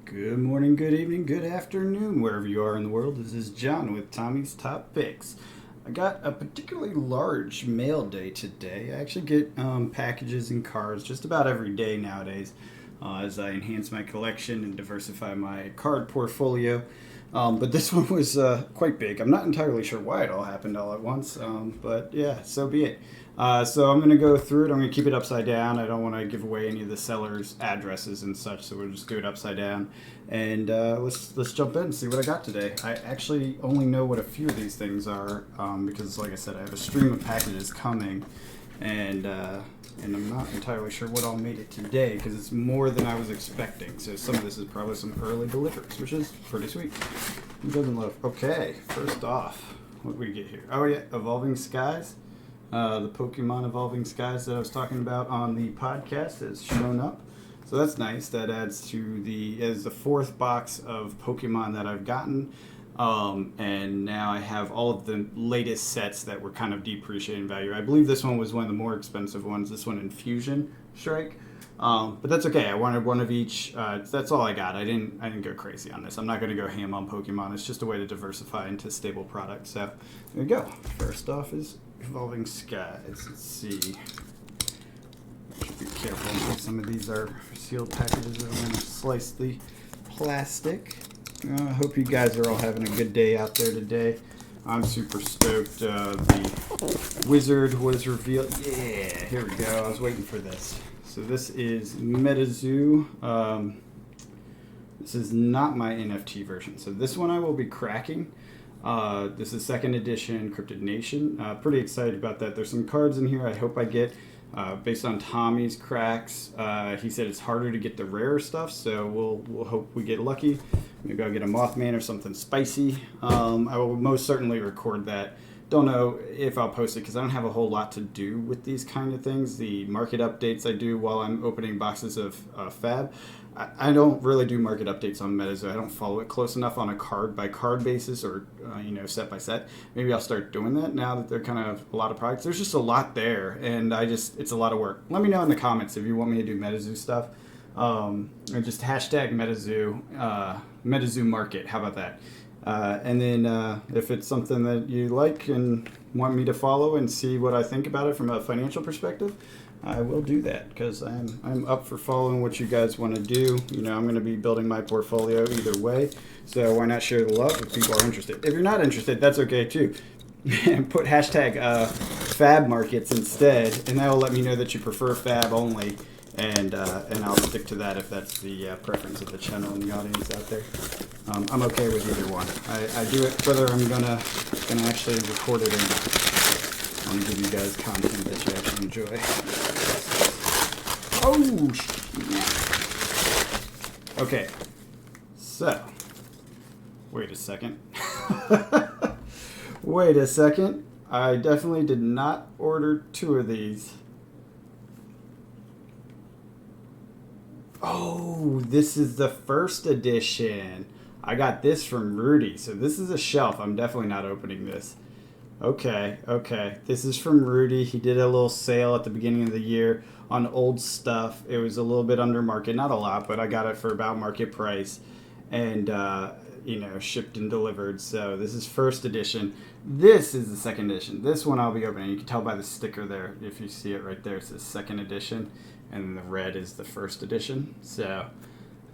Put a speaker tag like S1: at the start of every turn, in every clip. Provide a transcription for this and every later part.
S1: Good morning, good evening, good afternoon, wherever you are in the world. This is John with Tommy's Top Picks. I got a particularly large mail day today. I actually get packages and cards just about every day nowadays as I enhance my collection and diversify my card portfolio. But this one was quite big. I'm not entirely sure why it all happened all at once, but yeah, so be it. So I'm going to go through it. I'm going to keep it upside down. I don't want to give away any of the sellers' addresses and such, so we'll just do it upside down. And let's jump in and see what I got today. I actually only know what a few of these things are because, like I said, I have a stream of packages coming, and I'm not entirely sure what all made it today because it's more than I was expecting. So some of this is probably some early deliveries, which is pretty sweet. Who doesn't love? Okay, first off, what do we get here? Oh yeah, Evolving Skies. The Pokemon Evolving Skies that I was talking about on the podcast has shown up. So that's nice. That adds to as the fourth box of Pokemon that I've gotten. And now I have all of the latest sets that were kind of depreciating value. I believe this one was one of the more expensive ones. This one Infusion Strike. But that's okay. I wanted one of each. That's all I got. I didn't go crazy on this. I'm not going to go ham on Pokemon. It's just a way to diversify into stable products. So there we go. First off is Evolving Skies. Let's see. Should be careful because some of these are sealed packages that are going to slice the plastic. I hope you guys are all having a good day out there today. I'm super stoked. The wizard was revealed. Yeah, here we go. I was waiting for this. So this is MetaZoo. This is not my NFT version. So this one I will be cracking. This is second edition Cryptid Nation. Pretty excited about that. There's some cards in here I hope I get. Based on Tommy's cracks, he said it's harder to get the rare stuff, so we'll hope we get lucky. Maybe I'll get a Mothman or something spicy. I will most certainly record that. Don't know if I'll post it because I don't have a whole lot to do with these kind of things. The market updates I do while I'm opening boxes of Fab. I don't really do market updates on MetaZoo. I don't follow it close enough on a card by card basis or set by set. Maybe I'll start doing that now that they're kind of a lot of products. There's just a lot there, and it's a lot of work. Let me know in the comments if you want me to do MetaZoo stuff. And just hashtag MetaZoo Market. How about that? And then if it's something that you like and want me to follow and see what I think about it from a financial perspective, I will do that because I'm up for following what you guys want to do. I'm going to be building my portfolio either way, so why not share the love if people are interested? If you're not interested, that's okay too. Put hashtag Fab Markets instead, and that will let me know that you prefer Fab only, and I'll stick to that if that's the preference of the channel and the audience out there. I'm okay with either one. I do it whether I'm gonna actually record it or not. I want to give you guys content that you actually enjoy. Oh, okay. So, wait a second. Wait a second. I definitely did not order two of these. Oh, this is the first edition. I got this from Rudy. So this is a shelf. I'm definitely not opening this. Okay. This is from Rudy. He did a little sale at the beginning of the year on old stuff. It was a little bit under market. Not a lot, but I got it for about market price. And, shipped and delivered. So this is first edition. This is the second edition. This one I'll be opening. You can tell by the sticker there. If you see it right there, it says second edition. And the red is the first edition. So,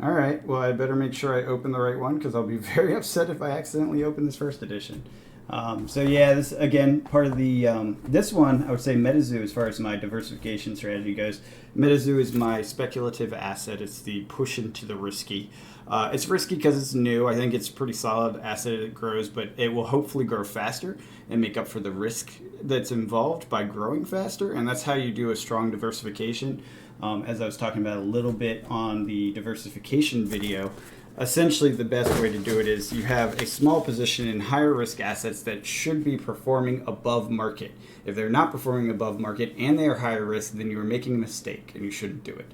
S1: all right. Well, I better make sure I open the right one because I'll be very upset if I accidentally open this first edition. This again part of the this one I would say MetaZoo as far as my diversification strategy goes. MetaZoo is my speculative asset. It's the push into the risky. It's risky because it's new. I think it's a pretty solid asset. It grows, but it will hopefully grow faster and make up for the risk that's involved by growing faster. And that's how you do a strong diversification. As I was talking about a little bit on the diversification video. Essentially, the best way to do it is you have a small position in higher risk assets that should be performing above market. If they're not performing above market and they are higher risk, then you are making a mistake and you shouldn't do it.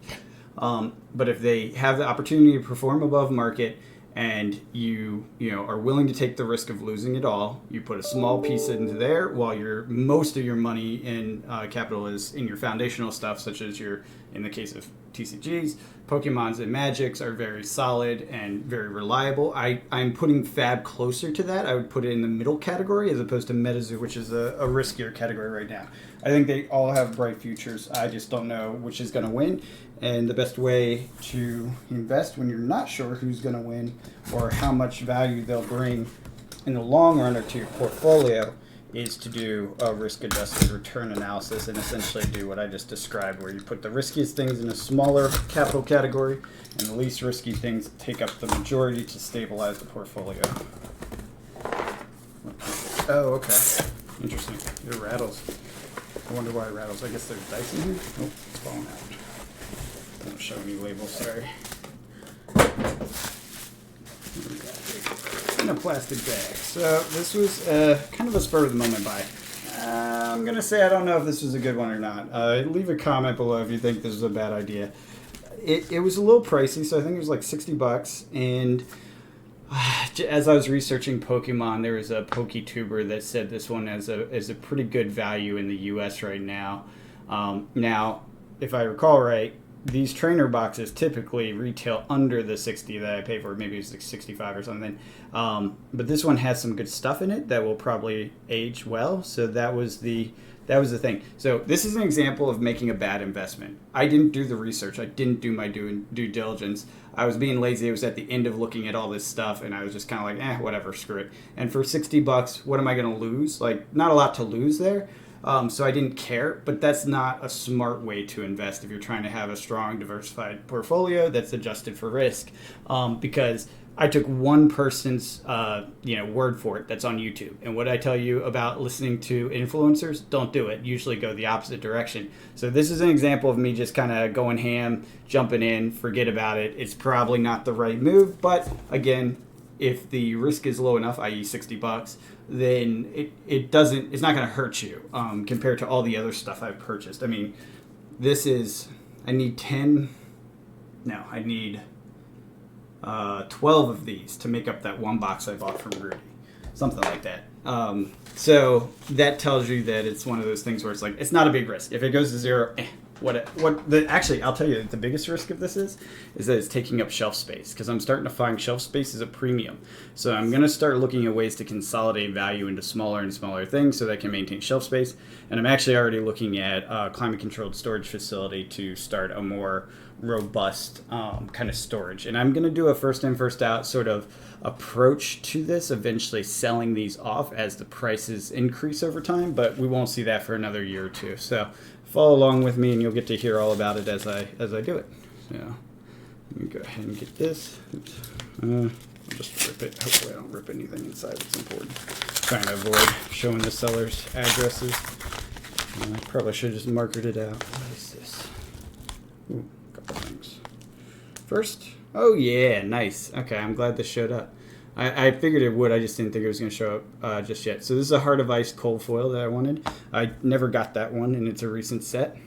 S1: But if they have the opportunity to perform above market and you are willing to take the risk of losing it all, you put a small piece into there while most of your money in capital is in your foundational stuff, such as in the case of TCGs. Pokemons and Magics are very solid and very reliable. I'm putting Fab closer to that. I would put it in the middle category as opposed to MetaZoo, which is a riskier category right now. I think they all have bright futures. I just don't know which is going to win. And the best way to invest when you're not sure who's going to win or how much value they'll bring in the long run or to your portfolio is to do a risk-adjusted return analysis and essentially do what I just described, where you put the riskiest things in a smaller capital category and the least risky things take up the majority to stabilize the portfolio. Oh, okay. Interesting. It rattles. I wonder why it rattles. I guess there's dice in here? Oh, it's falling out. I don't show any labels, sorry. In a plastic bag. So this was kind of a spur of the moment buy. I'm going to say I don't know if this was a good one or not. Leave a comment below if you think this is a bad idea. It was a little pricey, so I think it was like $60. And as I was researching Pokemon, there was a PokeTuber that said this one is a pretty good value in the US right now. Now, if I recall right, these trainer boxes typically retail under the 60 that I pay for. Maybe it's like 65 or something. But this one has some good stuff in it that will probably age well. So that was the thing. So this is an example of making a bad investment. I didn't do the research. I didn't do my due diligence. I was being lazy. It was at the end of looking at all this stuff, and I was just kind of like, whatever, screw it. And for $60, what am I going to lose? Like, not a lot to lose there. So I didn't care, but that's not a smart way to invest if you're trying to have a strong, diversified portfolio that's adjusted for risk. Because I took one person's word for it that's on YouTube. And what I tell you about listening to influencers, don't do it. Usually go the opposite direction. So this is an example of me just kind of going ham, jumping in, forget about it. It's probably not the right move, but again, if the risk is low enough, i.e. $60, then it's not going to hurt you compared to all the other stuff I've purchased. I mean, I need 12 of these to make up that one box I bought from Rudy. Something like that. So that tells you that it's one of those things where it's like, it's not a big risk. If it goes to zero, actually, I'll tell you the biggest risk of this is that it's taking up shelf space, because I'm starting to find shelf space is a premium. So I'm going to start looking at ways to consolidate value into smaller and smaller things so that I can maintain shelf space. And I'm actually already looking at a climate-controlled storage facility to start a more robust kind of storage. And I'm going to do a first in, first out sort of approach to this, eventually selling these off as the prices increase over time, but we won't see that for another year or two. So follow along with me and you'll get to hear all about it as I do it. So let me go ahead and get this. I'll just rip it. Hopefully I don't rip anything inside. It's important. Trying to avoid showing the seller's addresses. I probably should have just marketed it out. What is this? Ooh, a couple things. First, oh yeah, nice. Okay, I'm glad this showed up. I figured it would, I just didn't think it was going to show up just yet. So this is a Heart of Ice cold foil that I wanted. I never got that one, and it's a recent set.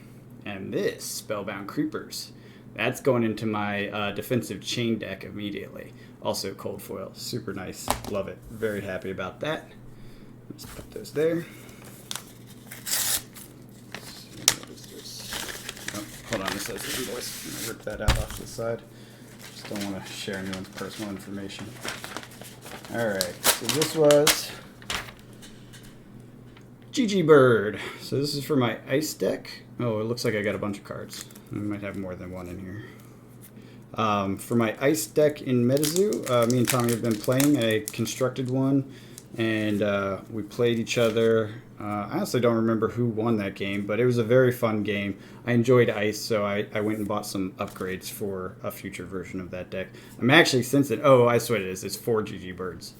S1: And this, Spellbound Creepers. That's going into my defensive chain deck immediately. Also cold foil, super nice, love it. Very happy about that. Let's put those there. What is this? Oh, hold on, this has the invoice. I'm going to rip that out off the side. Just don't want to share anyone's personal information. Alright, so this was GG Bird. So this is for my ice deck. Oh, it looks like I got a bunch of cards. I might have more than one in here. For my ice deck in MetaZoo, me and Tommy have been playing. I constructed one, and we played each other. I honestly don't remember who won that game, but it was a very fun game. I enjoyed ice, so I went and bought some upgrades for a future version of that deck. I'm actually, since it, I see what it is. It's 4 GG Birds.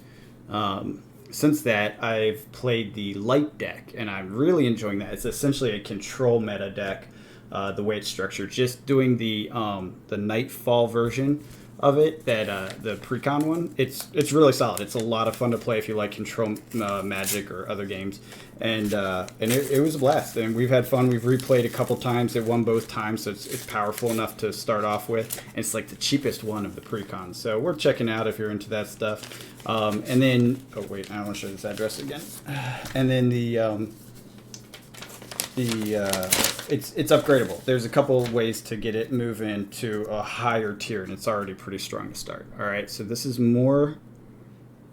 S1: Since that, I've played the light deck, and I'm really enjoying that. It's essentially a control meta deck, the way it's structured. Just doing the Nightfall version of it, that the Precon one, it's really solid. It's a lot of fun to play if you like control Magic or other games, and it was a blast. And we've had fun. We've replayed a couple times. It won both times, so it's powerful enough to start off with. And it's like the cheapest one of the Precons, so worth checking out if you're into that stuff. And then, oh wait, I don't want to show this address again. And then the the it's upgradable. There's a couple of ways to get it moving to a higher tier, and it's already pretty strong to start. All right, so this is more.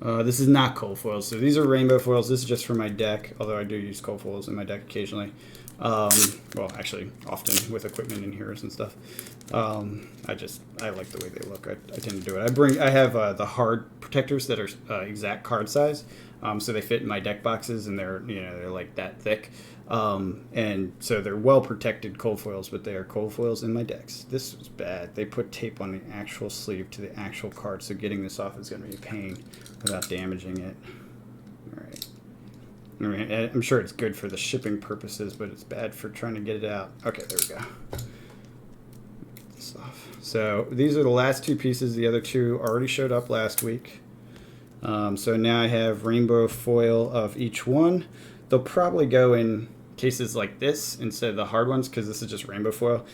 S1: This is not cold foils. So these are rainbow foils. This is just for my deck, although I do use cold foils in my deck occasionally. Well, actually, often with equipment in here and stuff. I like the way they look. I tend to do it. I have the hard protectors that are exact card size, so they fit in my deck boxes, and they're like that thick. And so they're well protected cold foils, but they are cold foils in my decks. This was bad. They put tape on the actual sleeve to the actual card, so getting this off is going to be a pain without damaging it. All right. I mean, I'm sure it's good for the shipping purposes, but it's bad for trying to get it out. Okay, there we go. Get this off. So these are the last two pieces. The other two already showed up last week. So now I have rainbow foil of each one. They'll probably go in cases like this instead of the hard ones, because this is just rainbow foil,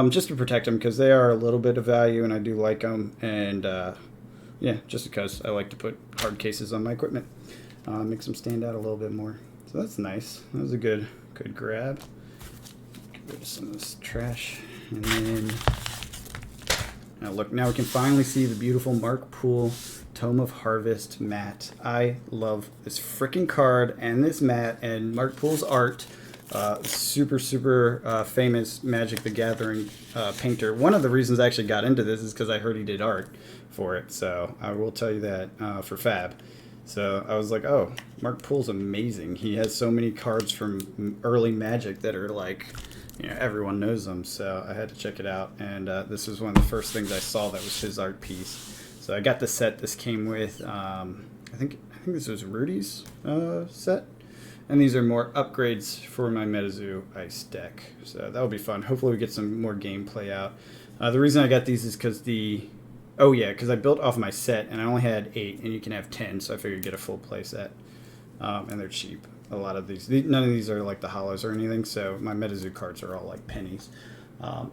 S1: just to protect them, because they are a little bit of value and I do like them. And yeah, just because I like to put hard cases on my equipment. Makes them stand out a little bit more. So that's nice. That was a good grab. Get rid of some of this trash. And then, now look, now we can finally see the beautiful Mark Poole Tome of Harvest mat. I love this freaking card and this mat and Mark Poole's art. Super famous Magic the Gathering painter. One of the reasons I actually got into this is because I heard he did art for it. So I will tell you that for Fab. So I was like, oh, Mark Poole's amazing. He has so many cards from early Magic that are like, everyone knows them. So I had to check it out. And this was one of the first things I saw that was his art piece. So I got the set this came with. I think this was Rudy's set. And these are more upgrades for my MetaZoo Ice deck. So that'll be fun. Hopefully we get some more gameplay out. The reason I got these is because because I built off my set and I only had 8 and you can have 10, so I figured get a full play set. And they're cheap. A lot of these, none of these are like the hollows or anything, so my MetaZoo cards are all like pennies.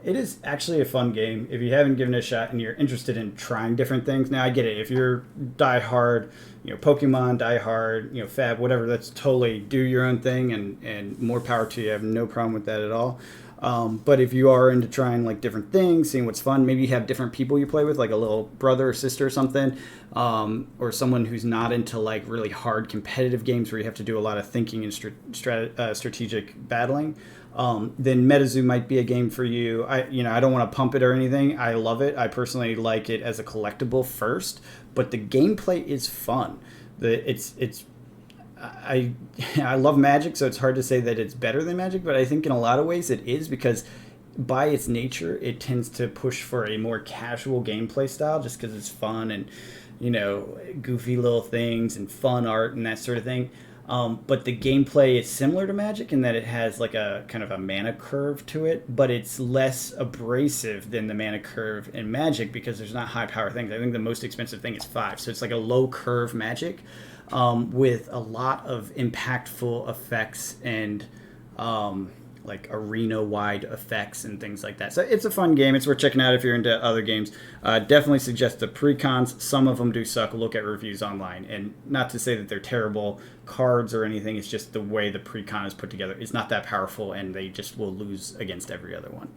S1: It is actually a fun game if you haven't given it a shot and you're interested in trying different things. Now I get it, if you're die hard, Pokemon, die hard, Fab, whatever, that's totally do your own thing and more power to you. I have no problem with that at all. But if you are into trying like different things, seeing what's fun, maybe you have different people you play with, like a little brother or sister or something, or someone who's not into like really hard competitive games where you have to do a lot of thinking and strategic battling, then MetaZoo might be a game for you. I don't want to pump it or anything. I love it. I personally like it as a collectible first, but the gameplay is fun. I love Magic, so it's hard to say that it's better than Magic, but I think in a lot of ways it is, because by its nature it tends to push for a more casual gameplay style just because it's fun and goofy little things and fun art and that sort of thing. But the gameplay is similar to Magic in that it has like a kind of a mana curve to it, but it's less abrasive than the mana curve in Magic because there's not high power things. I think the most expensive thing is 5, so it's like a low curve Magic. With a lot of impactful effects and like arena-wide effects and things like that. So it's a fun game. It's worth checking out if you're into other games. Definitely suggest the pre-cons. Some of them do suck. Look at reviews online. And not to say that they're terrible cards or anything. It's just the way the pre-con is put together. It's not that powerful, and they just will lose against every other one.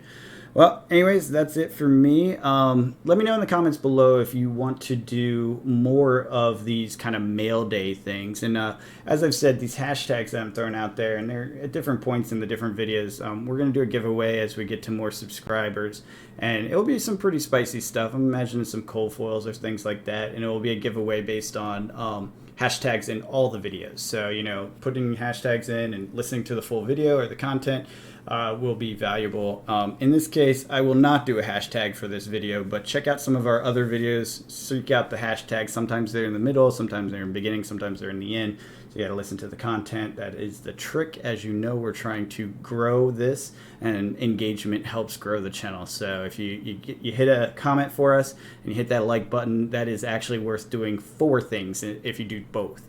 S1: Well, anyways, that's it for me. Let me know in the comments below if you want to do more of these kind of mail day things. And as I've said, these hashtags that I'm throwing out there, and they're at different points in the different videos, we're going to do a giveaway as we get to more subscribers. And it'll be some pretty spicy stuff. I'm imagining some cold foils or things like that. And it will be a giveaway based on hashtags in all the videos. So, putting hashtags in and listening to the full video or the content will be valuable. In this case, I will not do a hashtag for this video, but check out some of our other videos. Seek out the hashtags. Sometimes they're in the middle, sometimes they're in the beginning, sometimes they're in the end. So you got to listen to the content. That is the trick. As you know, we're trying to grow this, and engagement helps grow the channel. So if you hit a comment for us and you hit that like button, that is actually worth doing 4 things if you do both.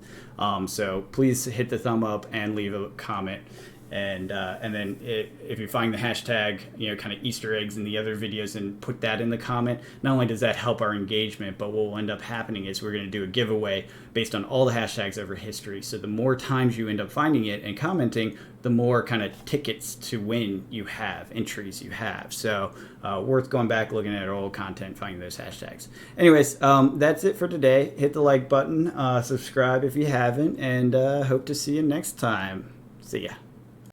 S1: So please hit the thumb up and leave a comment. And then if you find the hashtag, kind of Easter eggs in the other videos and put that in the comment, not only does that help our engagement, but what will end up happening is we're going to do a giveaway based on all the hashtags over history. So the more times you end up finding it and commenting, the more kind of tickets to win you have, entries you have. So worth going back, looking at our old content, finding those hashtags. Anyways, that's it for today. Hit the like button, subscribe if you haven't, and hope to see you next time. See ya.